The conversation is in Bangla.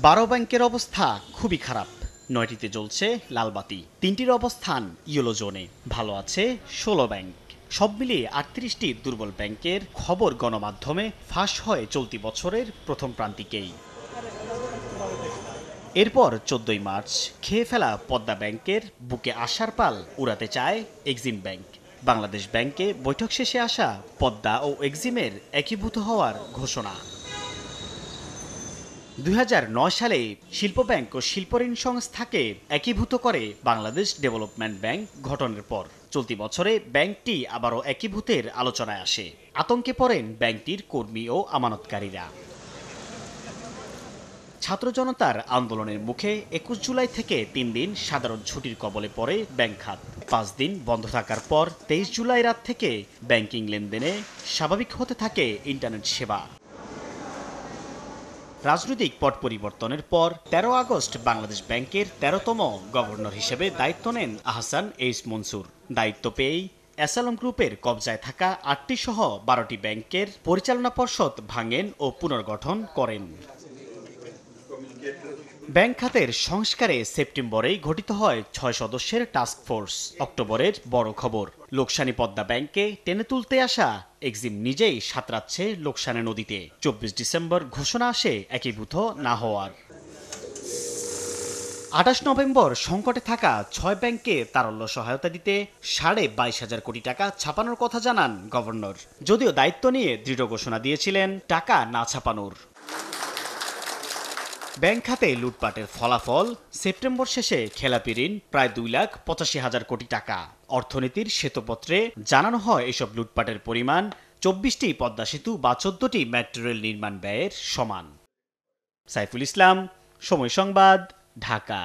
12 ব্যাংকের অবস্থা খুবই খারাপ। 9টিতে জ্বলছে লালবাতি, 3টির অবস্থান ইয়েলো জোনে। ভালো আছে 16 ব্যাংক। সব মিলিয়ে 38টি দুর্বল ব্যাংকের খবর গণমাধ্যমে ফাঁস হয় চলতি বছরের প্রথম প্রান্তিকেই। এরপর 14 মার্চ খেয়ে ফেলা পদ্মা ব্যাংকের বুকে আশার পাল উড়াতে চায় এক্সিম ব্যাংক। বাংলাদেশ ব্যাংকে বৈঠক শেষে আসা পদ্মা ও এক্সিমের একীভূত হওয়ার ঘোষণা। 2009 সালে শিল্প ব্যাংক ও শিল্পঋণ সংস্থাকে একীভূত করে বাংলাদেশ ডেভেলপমেন্ট ব্যাংক গঠনের পর চলতি বছরে ব্যাংকটি আবারও একীভূতের আলোচনায় আসে। আতঙ্কে পড়েন ব্যাংকটির কর্মী ও আমানতকারীরা। ছাত্র জনতার আন্দোলনের মুখে 21 জুলাই থেকে 3 দিন সাধারণ ছুটির কবলে পড়ে ব্যাংক খাত। 5 দিন বন্ধ থাকার পর 23 জুলাই রাত থেকে ব্যাংকিং লেনদেনে স্বাভাবিক হতে থাকে ইন্টারনেট সেবা। রাজনৈতিক পট পরিবর্তনের পর 13 আগস্ট বাংলাদেশ ব্যাংকের 13তম গভর্নর হিসেবে দায়িত্ব নেন আহসান এইচ মনসুর। দায়িত্ব পেয়েই অ্যাসালম গ্রুপের কবজায় থাকা 8টি সহ 12টি ব্যাংকের পরিচালনা পর্ষদ ভাঙেন ও পুনর্গঠন করেন। ব্যাংক খাতের সংস্কারে সেপ্টেম্বরেই গঠিত হয় 6 সদস্যের টাস্ক ফোর্স। অক্টোবরের বড় খবর, লোকসানি পদ্মা ব্যাংকে টেনে তুলতে আসা এক্সিম নিজেই সাঁতরাচ্ছে লোকসানে নদীতে। 24 ডিসেম্বর ঘোষণা আসে একীভূত না হওয়ার। 28 নভেম্বর সংকটে থাকা 6 ব্যাংকে তারল্য সহায়তা দিতে 22,500 কোটি টাকা ছাপানোর কথা জানান গভর্নর। যদিও দায়িত্ব নিয়ে দৃঢ় ঘোষণা দিয়েছিলেন টাকা না ছাপানোর। ব্যাংক খাতে লুটপাটের ফলাফল, সেপ্টেম্বর শেষে খেলাপি ঋণ প্রায় 2,85,000 কোটি টাকা। অর্থনীতির শ্বেতপত্রে জানানো হয় এসব লুটপাটের পরিমাণ 24টি পদ্মা সেতু বা 14টি মেট্রো রেল নির্মাণ ব্যয়ের সমান। সাইফুল ইসলাম, সময় সংবাদ, ঢাকা।